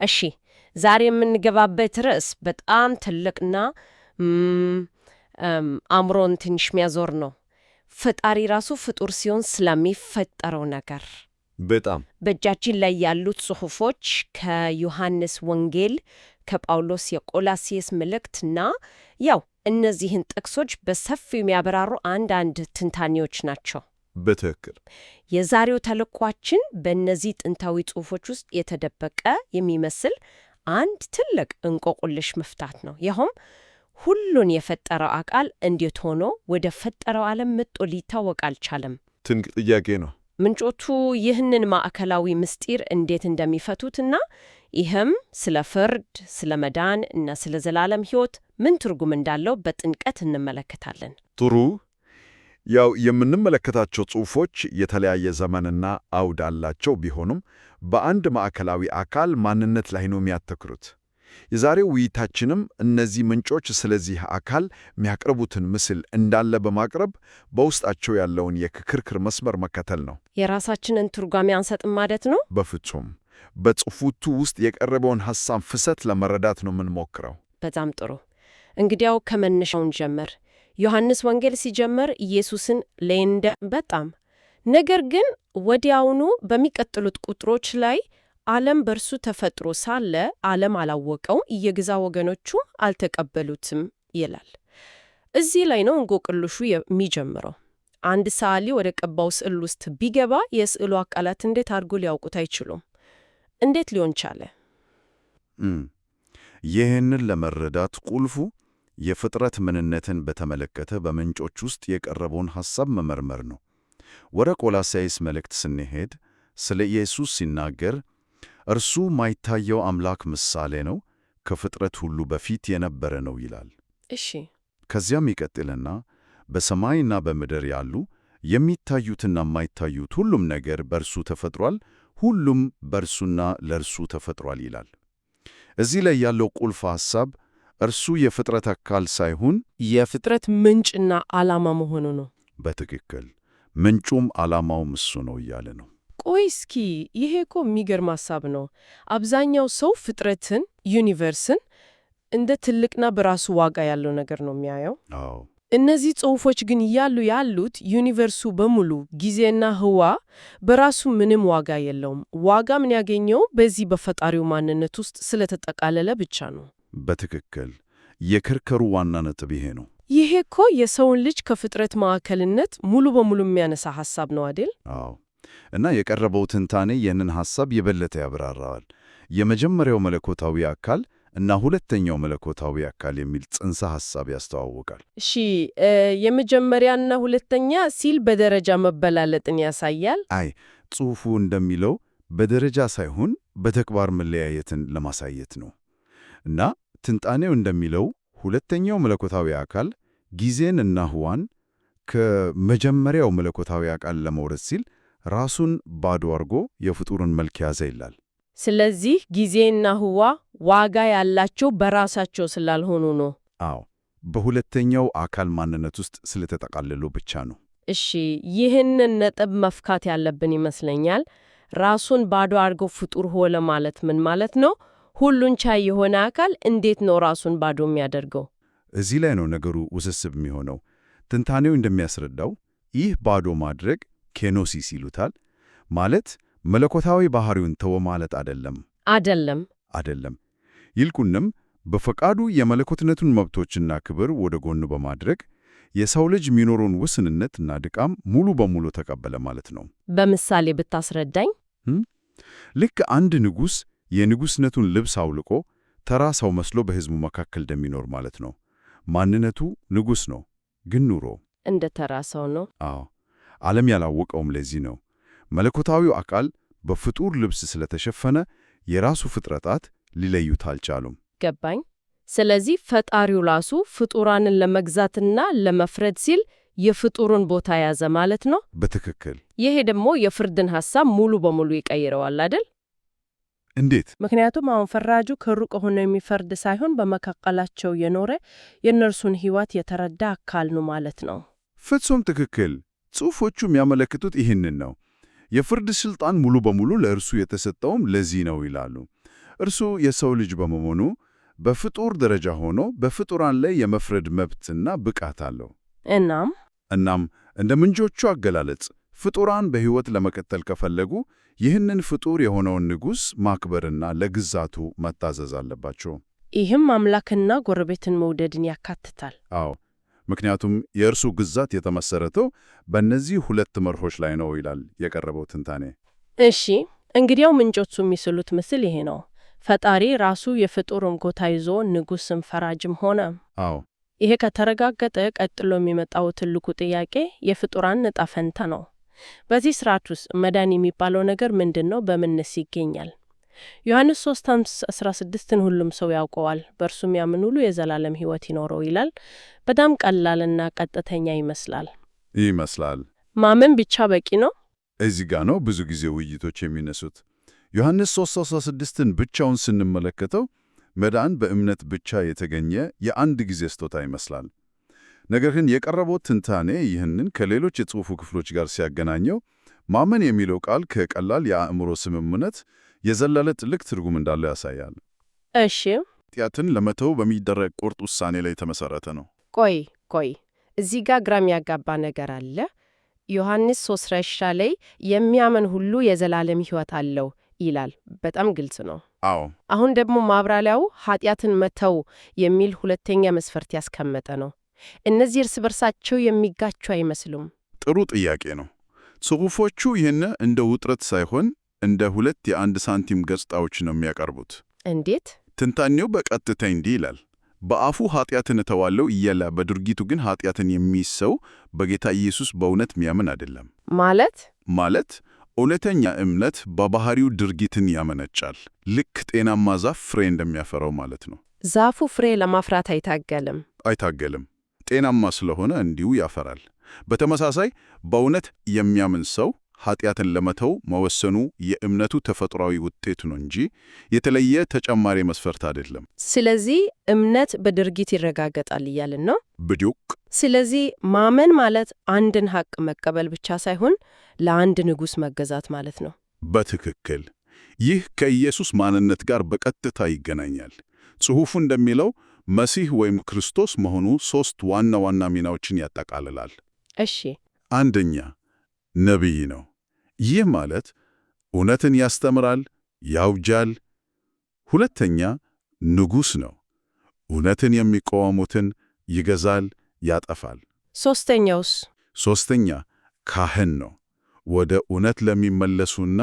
እሺ ዛሬ የምንገባበት ርዕስ በጣም ትልቅና አእምሮን ትንሽ የሚያዞር ነው። ፈጣሪ ራሱ ፍጡር ሲሆን ስለሚፈጠረው ነገር በጣም በእጃችን ላይ ያሉት ጽሑፎች ከዮሐንስ ወንጌል፣ ከጳውሎስ የቆላስይስ መልእክትና ያው እነዚህን ጥቅሶች በሰፊው የሚያበራሩ አንዳንድ ትንታኔዎች ናቸው። በትክክል የዛሬው ተልዕኳችን በእነዚህ ጥንታዊ ጽሑፎች ውስጥ የተደበቀ የሚመስል አንድ ትልቅ እንቆቅልሽ መፍታት ነው። ይኸውም ሁሉን የፈጠረው አካል እንዴት ሆኖ ወደ ፈጠረው ዓለም መጥቶ ሊታወቅ አልቻለም? ትልቅ ጥያቄ ነው። ምንጮቹ ይህንን ማዕከላዊ ምስጢር እንዴት እንደሚፈቱትና ይህም ስለ ፍርድ፣ ስለ መዳን እና ስለ ዘላለም ሕይወት ምን ትርጉም እንዳለው በጥልቀት እንመለከታለን። ጥሩ። ያው የምንመለከታቸው ጽሑፎች የተለያየ ዘመንና አውድ አላቸው ቢሆኑም በአንድ ማዕከላዊ አካል ማንነት ላይ ነው የሚያተክሩት። የዛሬው ውይይታችንም እነዚህ ምንጮች ስለዚህ አካል የሚያቀርቡትን ምስል እንዳለ በማቅረብ በውስጣቸው ያለውን የክርክር መስመር መከተል ነው። የራሳችንን ትርጓሜ አንሰጥም ማለት ነው? በፍጹም። በጽሑፎቹ ውስጥ የቀረበውን ሐሳብ ፍሰት ለመረዳት ነው የምንሞክረው። በጣም ጥሩ። እንግዲያው ከመነሻውን ጀመር። ዮሐንስ ወንጌል ሲጀምር ኢየሱስን በጣም ነገር ግን ወዲያውኑ በሚቀጥሉት ቁጥሮች ላይ ዓለም በእርሱ ተፈጥሮ ሳለ ዓለም አላወቀው፣ የገዛ ወገኖቹ አልተቀበሉትም ይላል። እዚህ ላይ ነው እንቆቅልሹ የሚጀምረው። አንድ ሰዓሊ ወደ ቀባው ስዕል ውስጥ ቢገባ የስዕሉ አካላት እንዴት አድርጎ ሊያውቁት አይችሉም? እንዴት ሊሆን ቻለ? ይህንን ለመረዳት ቁልፉ የፍጥረት ምንነትን በተመለከተ በምንጮች ውስጥ የቀረበውን ሐሳብ መመርመር ነው። ወደ ቆላስይስ መልእክት ስንሄድ ስለ ኢየሱስ ሲናገር እርሱ ማይታየው አምላክ ምሳሌ ነው፣ ከፍጥረት ሁሉ በፊት የነበረ ነው ይላል። እሺ። ከዚያም ይቀጥልና በሰማይና በምድር ያሉ የሚታዩትና የማይታዩት ሁሉም ነገር በእርሱ ተፈጥሯል፣ ሁሉም በእርሱና ለእርሱ ተፈጥሯል ይላል። እዚህ ላይ ያለው ቁልፍ ሐሳብ እርሱ የፍጥረት አካል ሳይሆን የፍጥረት ምንጭና ዓላማ መሆኑ ነው። በትክክል ምንጩም ዓላማውም እሱ ነው እያለ ነው። ቆይ እስኪ ይሄ እኮ የሚገርም ሐሳብ ነው። አብዛኛው ሰው ፍጥረትን፣ ዩኒቨርስን እንደ ትልቅና በራሱ ዋጋ ያለው ነገር ነው የሚያየው። አዎ። እነዚህ ጽሑፎች ግን ያሉት ዩኒቨርሱ በሙሉ ጊዜና ህዋ በራሱ ምንም ዋጋ የለውም። ዋጋ ምን ያገኘው በዚህ በፈጣሪው ማንነት ውስጥ ስለተጠቃለለ ብቻ ነው። በትክክል የክርክሩ ዋና ነጥብ ይሄ ነው። ይሄ እኮ የሰውን ልጅ ከፍጥረት ማዕከልነት ሙሉ በሙሉ የሚያነሳ ሐሳብ ነው አይደል? አዎ። እና የቀረበው ትንታኔ ይህንን ሐሳብ የበለጠ ያብራራዋል። የመጀመሪያው መለኮታዊ አካል እና ሁለተኛው መለኮታዊ አካል የሚል ጽንሰ ሐሳብ ያስተዋውቃል። እሺ፣ የመጀመሪያና ሁለተኛ ሲል በደረጃ መበላለጥን ያሳያል? አይ፣ ጽሑፉ እንደሚለው በደረጃ ሳይሆን በተግባር መለያየትን ለማሳየት ነው። እና ትንታኔው እንደሚለው ሁለተኛው መለኮታዊ አካል ጊዜን እና ህዋን ከመጀመሪያው መለኮታዊ አካል ለመውረስ ሲል ራሱን ባዶ አድርጎ የፍጡርን መልክ ያዘ ይላል። ስለዚህ ጊዜና ህዋ ዋጋ ያላቸው በራሳቸው ስላልሆኑ ነው። አዎ፣ በሁለተኛው አካል ማንነት ውስጥ ስለተጠቃለሉ ብቻ ነው። እሺ፣ ይህንን ነጥብ መፍካት ያለብን ይመስለኛል። ራሱን ባዶ አድርጎ ፍጡር ሆነ ማለት ምን ማለት ነው? ሁሉን ቻይ የሆነ አካል እንዴት ነው ራሱን ባዶ የሚያደርገው? እዚህ ላይ ነው ነገሩ ውስብስብ የሚሆነው። ትንታኔው እንደሚያስረዳው ይህ ባዶ ማድረግ ኬኖሲስ ይሉታል። ማለት መለኮታዊ ባህሪውን ተወ ማለት አይደለም። ይልቁንም በፈቃዱ የመለኮትነቱን መብቶችና ክብር ወደ ጎን በማድረግ የሰው ልጅ የሚኖረውን ውስንነትና ድካም ሙሉ በሙሉ ተቀበለ ማለት ነው። በምሳሌ ብታስረዳኝ? ልክ አንድ ንጉሥ የንጉሥነቱን ልብስ አውልቆ ተራ ሰው መስሎ በሕዝቡ መካከል እንደሚኖር ማለት ነው። ማንነቱ ንጉሥ ነው፣ ግን ኑሮ እንደ ተራ ሰው ነው። አዎ፣ ዓለም ያላወቀውም ለዚህ ነው። መለኮታዊው አካል በፍጡር ልብስ ስለተሸፈነ የራሱ ፍጥረታት ሊለዩት አልቻሉም። ገባኝ። ስለዚህ ፈጣሪው ራሱ ፍጡራንን ለመግዛትና ለመፍረድ ሲል የፍጡርን ቦታ ያዘ ማለት ነው። በትክክል። ይሄ ደግሞ የፍርድን ሐሳብ ሙሉ በሙሉ ይቀይረዋል አይደል? እንዴት? ምክንያቱም አሁን ፈራጁ ከሩቅ ሆኖ የሚፈርድ ሳይሆን በመካከላቸው የኖረ የእነርሱን ሕይወት የተረዳ አካል ነው ማለት ነው። ፍጹም ትክክል። ጽሑፎቹ የሚያመለክቱት ይህንን ነው። የፍርድ ሥልጣን ሙሉ በሙሉ ለእርሱ የተሰጠውም ለዚህ ነው ይላሉ። እርሱ የሰው ልጅ በመሆኑ በፍጡር ደረጃ ሆኖ በፍጡራን ላይ የመፍረድ መብትና ብቃት አለው። እናም እንደ ምንጮቹ አገላለጽ ፍጡራን በሕይወት ለመቀጠል ከፈለጉ ይህንን ፍጡር የሆነውን ንጉሥ ማክበርና ለግዛቱ መታዘዝ አለባቸው። ይህም አምላክና ጎረቤትን መውደድን ያካትታል። አዎ፣ ምክንያቱም የእርሱ ግዛት የተመሰረተው በእነዚህ ሁለት መርሆች ላይ ነው ይላል የቀረበው ትንታኔ። እሺ፣ እንግዲያው ምንጮቹ የሚስሉት ምስል ይሄ ነው። ፈጣሪ ራሱ የፍጡርን ቦታ ይዞ ንጉሥም ፈራጅም ሆነ። አዎ፣ ይሄ ከተረጋገጠ ቀጥሎ የሚመጣው ትልቁ ጥያቄ የፍጡራን ዕጣ ፈንታ ነው። በዚህ ስርዓት ውስጥ መዳን የሚባለው ነገር ምንድን ነው? በምንስ ይገኛል? ዮሐንስ 3:16ን ሁሉም ሰው ያውቀዋል። በእርሱም ያምን ሁሉ የዘላለም ሕይወት ይኖረው ይላል። በጣም ቀላልና ቀጥተኛ ይመስላል። ማመን ብቻ በቂ ነው? እዚህ ጋ ነው ብዙ ጊዜ ውይይቶች የሚነሱት። ዮሐንስ 3:16ን ብቻውን ስንመለከተው መዳን በእምነት ብቻ የተገኘ የአንድ ጊዜ ስጦታ ይመስላል። ነገር ግን የቀረበው ትንታኔ ይህንን ከሌሎች የጽሑፉ ክፍሎች ጋር ሲያገናኘው ማመን የሚለው ቃል ከቀላል የአእምሮ ስምምነት የዘለለ ጥልቅ ትርጉም እንዳለው ያሳያል። እሺ፣ ኃጢአትን ለመተው በሚደረግ ቁርጥ ውሳኔ ላይ የተመሰረተ ነው። ቆይ እዚህ ጋር ግራ የሚያጋባ ነገር አለ። ዮሐንስ 3 ላይ የሚያምን ሁሉ የዘላለም ሕይወት አለው ይላል። በጣም ግልጽ ነው። አዎ። አሁን ደግሞ ማብራሪያው ኃጢአትን መተው የሚል ሁለተኛ መስፈርት ያስቀመጠ ነው። እነዚህ እርስ በርሳቸው የሚጋጩ አይመስሉም? ጥሩ ጥያቄ ነው። ጽሑፎቹ ይህን እንደ ውጥረት ሳይሆን እንደ ሁለት የአንድ ሳንቲም ገጽታዎች ነው የሚያቀርቡት። እንዴት? ትንታኔው በቀጥታ እንዲህ ይላል። በአፉ ኃጢአትን እተዋለሁ እያለ በድርጊቱ ግን ኃጢአትን የሚይዝ ሰው በጌታ ኢየሱስ በእውነት ሚያምን አይደለም። ማለት እውነተኛ እምነት በባህሪው ድርጊትን ያመነጫል። ልክ ጤናማ ዛፍ ፍሬ እንደሚያፈራው ማለት ነው። ዛፉ ፍሬ ለማፍራት አይታገልም። ጤናማ ስለሆነ እንዲሁ ያፈራል። በተመሳሳይ በእውነት የሚያምን ሰው ኃጢአትን ለመተው መወሰኑ የእምነቱ ተፈጥሯዊ ውጤት ነው እንጂ የተለየ ተጨማሪ መስፈርት አይደለም። ስለዚህ እምነት በድርጊት ይረጋገጣል እያልን ነው? ብዱቅ። ስለዚህ ማመን ማለት አንድን ሐቅ መቀበል ብቻ ሳይሆን ለአንድ ንጉሥ መገዛት ማለት ነው። በትክክል። ይህ ከኢየሱስ ማንነት ጋር በቀጥታ ይገናኛል። ጽሑፉ እንደሚለው መሲህ ወይም ክርስቶስ መሆኑ 3 ዋና ዋና ሚናዎችን ያጠቃልላል። እሺ። አንደኛ ነቢይ ነው። ይህ ማለት እውነትን ያስተምራል፣ ያውጃል። ሁለተኛ ንጉሥ ነው። እውነትን የሚቃወሙትን ይገዛል፣ ያጠፋል። ሦስተኛውስ? ሦስተኛ ካህን ነው። ወደ እውነት ለሚመለሱና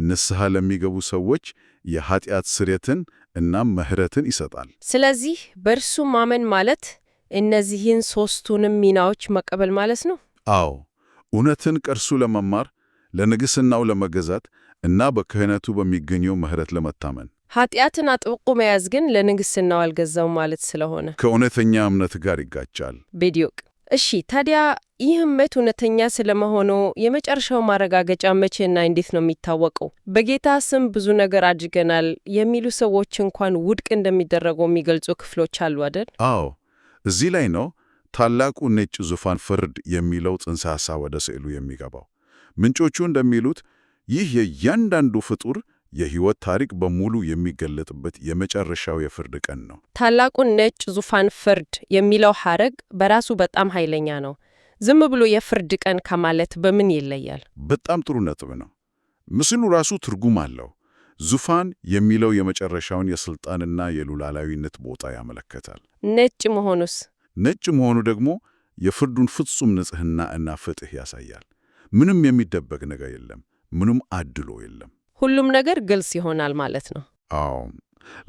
ንስሐ ለሚገቡ ሰዎች የኃጢአት ስርየትን እና ምሕረትን ይሰጣል። ስለዚህ በእርሱ ማመን ማለት እነዚህን 3ቱንም ሚናዎች መቀበል ማለት ነው? አዎ። እውነትን ከእርሱ ለመማር፣ ለንግሥናው ለመገዛት እና በክህነቱ በሚገኘው ምሕረት ለመታመን። ኃጢአትን አጥብቆ መያዝ ግን ለንግሥናው አልገዛው ማለት ስለሆነ ከእውነተኛ እምነት ጋር ይጋጫል። በዲዮቅ። እሺ፣ ታዲያ ይህ እምነት እውነተኛ ስለመሆኑ የመጨረሻው ማረጋገጫ መቼና እንዴት ነው የሚታወቀው? በጌታ ስም ብዙ ነገር አድርገናል የሚሉ ሰዎች እንኳን ውድቅ እንደሚደረጉ የሚገልጹ ክፍሎች አሉ አይደል? አዎ። እዚህ ላይ ነው ታላቁ ነጭ ዙፋን ፍርድ የሚለው ጽንሰ ሐሳብ ወደ ስዕሉ የሚገባው። ምንጮቹ እንደሚሉት ይህ የእያንዳንዱ ፍጡር የሕይወት ታሪክ በሙሉ የሚገለጥበት የመጨረሻው የፍርድ ቀን ነው። ታላቁ ነጭ ዙፋን ፍርድ የሚለው ሐረግ በራሱ በጣም ኃይለኛ ነው። ዝም ብሎ የፍርድ ቀን ከማለት በምን ይለያል? በጣም ጥሩ ነጥብ ነው። ምስሉ ራሱ ትርጉም አለው። ዙፋን የሚለው የመጨረሻውን የሥልጣንና የሉዓላዊነት ቦታ ያመለክታል። ነጭ መሆኑስ? ነጭ መሆኑ ደግሞ የፍርዱን ፍጹም ንጽሕና እና ፍትሕ ያሳያል። ምንም የሚደበቅ ነገር የለም። ምንም አድሎ የለም። ሁሉም ነገር ግልጽ ይሆናል ማለት ነው። አዎ፣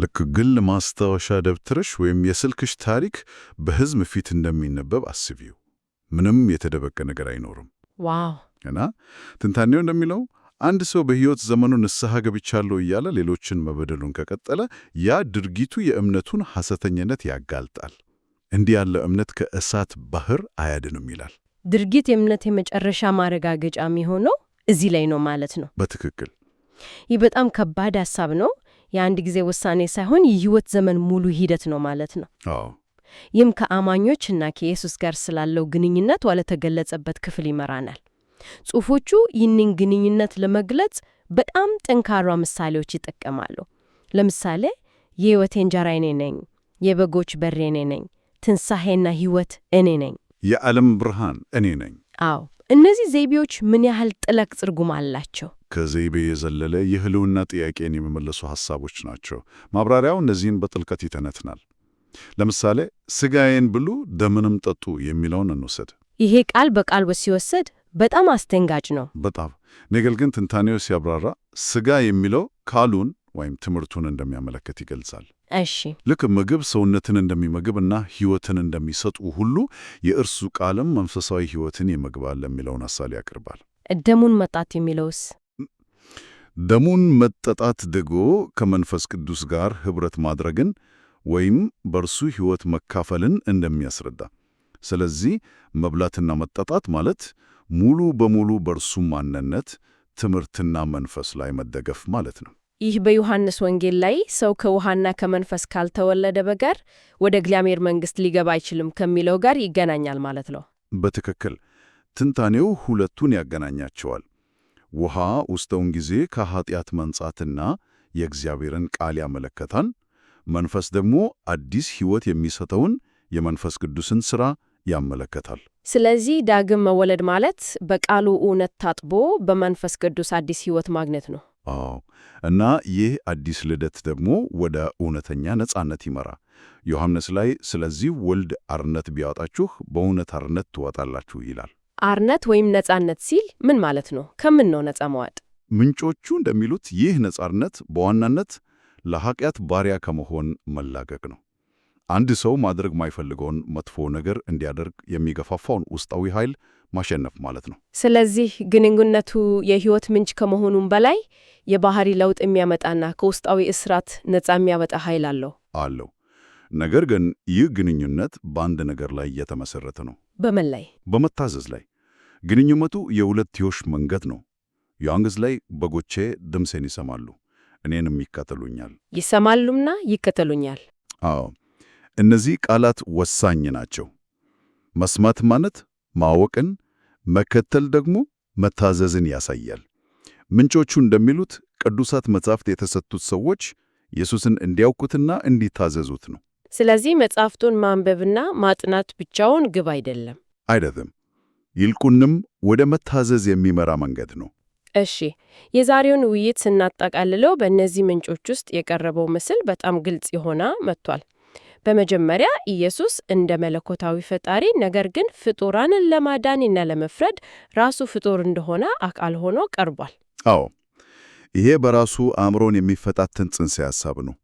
ልክ ግል ማስታወሻ ደብተርሽ ወይም የስልክሽ ታሪክ በሕዝብ ፊት እንደሚነበብ አስቢው። ምንም የተደበቀ ነገር አይኖርም። ዋው! እና ትንታኔው እንደሚለው አንድ ሰው በሕይወት ዘመኑ ንስሐ ገብቻለሁ እያለ ሌሎችን መበደሉን ከቀጠለ ያ ድርጊቱ የእምነቱን ሐሰተኝነት ያጋልጣል። እንዲህ ያለ እምነት ከእሳት ባህር አያድንም ይላል። ድርጊት የእምነት የመጨረሻ ማረጋገጫ የሚሆነው እዚህ ላይ ነው ማለት ነው። በትክክል። ይህ በጣም ከባድ ሐሳብ ነው። የአንድ ጊዜ ውሳኔ ሳይሆን የሕይወት ዘመን ሙሉ ሂደት ነው ማለት ነው። አዎ። ይህም ከአማኞች እና ከኢየሱስ ጋር ስላለው ግንኙነት ወደ ተገለጸበት ክፍል ይመራናል። ጽሑፎቹ ይህንን ግንኙነት ለመግለጽ በጣም ጠንካራ ምሳሌዎች ይጠቀማሉ። ለምሳሌ የሕይወቴ እንጀራ እኔ ነኝ፣ የበጎች በር እኔ ነኝ፣ ትንሣኤና ሕይወት እኔ ነኝ፣ የዓለም ብርሃን እኔ ነኝ። አዎ፣ እነዚህ ዘይቤዎች ምን ያህል ጥልቅ ትርጉም አላቸው! ከዘይቤ የዘለለ የህልውና ጥያቄን የሚመለሱ ሐሳቦች ናቸው። ማብራሪያው እነዚህን በጥልቀት ይተነትናል። ለምሳሌ ሥጋዬን ብሉ ደምንም ጠጡ የሚለውን እንውሰድ። ይሄ ቃል በቃል ሲወሰድ በጣም አስደንጋጭ ነው። በጣም ነገር ግን ትንታኔው ሲያብራራ ሥጋ የሚለው ቃሉን ወይም ትምህርቱን እንደሚያመለክት ይገልጻል። እሺ፣ ልክ ምግብ ሰውነትን እንደሚመግብና ሕይወትን እንደሚሰጡ ሁሉ የእርሱ ቃልም መንፈሳዊ ሕይወትን ይመግባል የሚለውን አሳል ያቀርባል። ደሙን መጣት የሚለውስ? ደሙን መጠጣት ደግሞ ከመንፈስ ቅዱስ ጋር ኅብረት ማድረግን ወይም በእርሱ ሕይወት መካፈልን እንደሚያስረዳ። ስለዚህ መብላትና መጠጣት ማለት ሙሉ በሙሉ በእርሱ ማንነት፣ ትምህርትና መንፈስ ላይ መደገፍ ማለት ነው። ይህ በዮሐንስ ወንጌል ላይ ሰው ከውሃና ከመንፈስ ካልተወለደ በቀር ወደ እግዚአብሔር መንግሥት ሊገባ አይችልም ከሚለው ጋር ይገናኛል ማለት ነው። በትክክል ትንታኔው ሁለቱን ያገናኛቸዋል። ውሃ ውስጠውን ጊዜ ከኀጢአት መንጻትና የእግዚአብሔርን ቃል ያመለከታል። መንፈስ ደግሞ አዲስ ሕይወት የሚሰጠውን የመንፈስ ቅዱስን ሥራ ያመለከታል። ስለዚህ ዳግም መወለድ ማለት በቃሉ እውነት ታጥቦ በመንፈስ ቅዱስ አዲስ ሕይወት ማግኘት ነው። አዎ፣ እና ይህ አዲስ ልደት ደግሞ ወደ እውነተኛ ነጻነት ይመራ። ዮሐንስ ላይ ስለዚህ ወልድ አርነት ቢያወጣችሁ በእውነት አርነት ትወጣላችሁ ይላል። አርነት ወይም ነጻነት ሲል ምን ማለት ነው? ከምን ነው ነጻ መዋጥ? ምንጮቹ እንደሚሉት ይህ ነጻነት በዋናነት ለኃጢአት ባሪያ ከመሆን መላቀቅ ነው። አንድ ሰው ማድረግ ማይፈልገውን መጥፎ ነገር እንዲያደርግ የሚገፋፋውን ውስጣዊ ኃይል ማሸነፍ ማለት ነው። ስለዚህ ግንኙነቱ የሕይወት ምንጭ ከመሆኑም በላይ የባህሪ ለውጥ የሚያመጣና ከውስጣዊ እስራት ነጻ የሚያወጣ ኃይል አለው። ነገር ግን ይህ ግንኙነት በአንድ ነገር ላይ እየተመሰረተ ነው። በምን ላይ? በመታዘዝ ላይ። ግንኙነቱ የሁለትዮሽ መንገድ ነው። ዮሐንስ ላይ በጎቼ ድምፄን ይሰማሉ፣ እኔንም ይከተሉኛል። ይሰማሉና ይከተሉኛል። አዎ፣ እነዚህ ቃላት ወሳኝ ናቸው። መስማት ማለት ማወቅን፣ መከተል ደግሞ መታዘዝን ያሳያል። ምንጮቹ እንደሚሉት ቅዱሳት መጻሕፍት የተሰጡት ሰዎች ኢየሱስን እንዲያውቁትና እንዲታዘዙት ነው። ስለዚህ መጻሕፍቱን ማንበብና ማጥናት ብቻውን ግብ አይደለም፣ ይልቁንም ወደ መታዘዝ የሚመራ መንገድ ነው። እሺ፣ የዛሬውን ውይይት ስናጠቃልለው በእነዚህ ምንጮች ውስጥ የቀረበው ምስል በጣም ግልጽ ሆኖ መጥቷል። በመጀመሪያ ኢየሱስ እንደ መለኮታዊ ፈጣሪ ነገር ግን ፍጡራንን ለማዳንና ለመፍረድ ራሱ ፍጡር እንደሆነ አካል ሆኖ ቀርቧል። አዎ፣ ይሄ በራሱ አእምሮን የሚፈታተን ጽንሰ ሐሳብ ነው።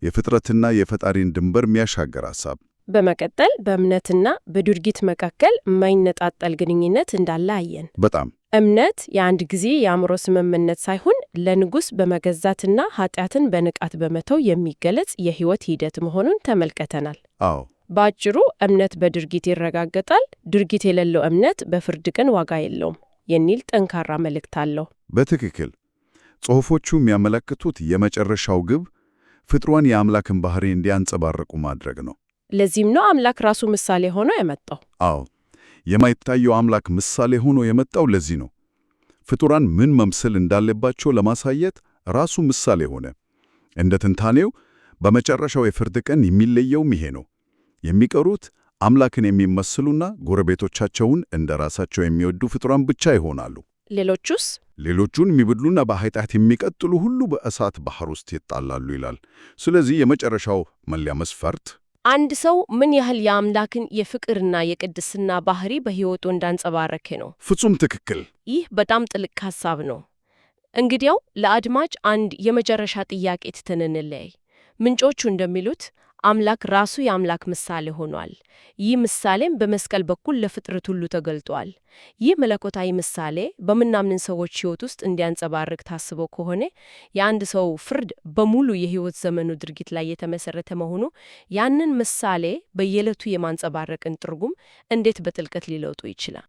የፍጥረትና የፈጣሪን ድንበር የሚያሻገር ሐሳብ። በመቀጠል በእምነትና በድርጊት መካከል የማይነጣጠል ግንኙነት እንዳለ አየን። በጣም እምነት የአንድ ጊዜ የአእምሮ ስምምነት ሳይሆን ለንጉሥ በመገዛትና ኃጢአትን በንቃት በመተው የሚገለጽ የሕይወት ሂደት መሆኑን ተመልክተናል። አዎ፣ በአጭሩ እምነት በድርጊት ይረጋገጣል፣ ድርጊት የሌለው እምነት በፍርድ ቀን ዋጋ የለውም የሚል ጠንካራ መልእክት አለው። በትክክል ጽሑፎቹ የሚያመለክቱት የመጨረሻው ግብ ፍጥሯን የአምላክን ባህሪ እንዲያንጸባርቁ ማድረግ ነው። ለዚህም ነው አምላክ ራሱ ምሳሌ ሆኖ የመጣው። አዎ፣ የማይታየው አምላክ ምሳሌ ሆኖ የመጣው ለዚህ ነው። ፍጡራን ምን መምሰል እንዳለባቸው ለማሳየት ራሱ ምሳሌ ሆነ። እንደ ትንታኔው በመጨረሻው የፍርድ ቀን የሚለየውም ይሄ ነው። የሚቀሩት አምላክን የሚመስሉና ጎረቤቶቻቸውን እንደ ራሳቸው የሚወዱ ፍጡራን ብቻ ይሆናሉ። ሌሎቹስ? ሌሎቹን የሚበድሉና በኃጢአት የሚቀጥሉ ሁሉ በእሳት ባህር ውስጥ ይጣላሉ ይላል። ስለዚህ የመጨረሻው መለያ መስፈርት አንድ ሰው ምን ያህል የአምላክን የፍቅርና የቅድስና ባህሪ በሕይወቱ እንዳንጸባረከ ነው። ፍጹም ትክክል። ይህ በጣም ጥልቅ ሐሳብ ነው። እንግዲያው ለአድማጭ አንድ የመጨረሻ ጥያቄ ትተን እንለያይ። ምንጮቹ እንደሚሉት አምላክ ራሱ የአምላክ ምሳሌ ሆኗል። ይህ ምሳሌም በመስቀል በኩል ለፍጥረት ሁሉ ተገልጧል። ይህ መለኮታዊ ምሳሌ በምናምን ሰዎች ሕይወት ውስጥ እንዲያንጸባርቅ ታስቦ ከሆነ የአንድ ሰው ፍርድ በሙሉ የሕይወት ዘመኑ ድርጊት ላይ የተመሰረተ መሆኑ ያንን ምሳሌ በየዕለቱ የማንጸባረቅን ትርጉም እንዴት በጥልቀት ሊለውጡ ይችላል?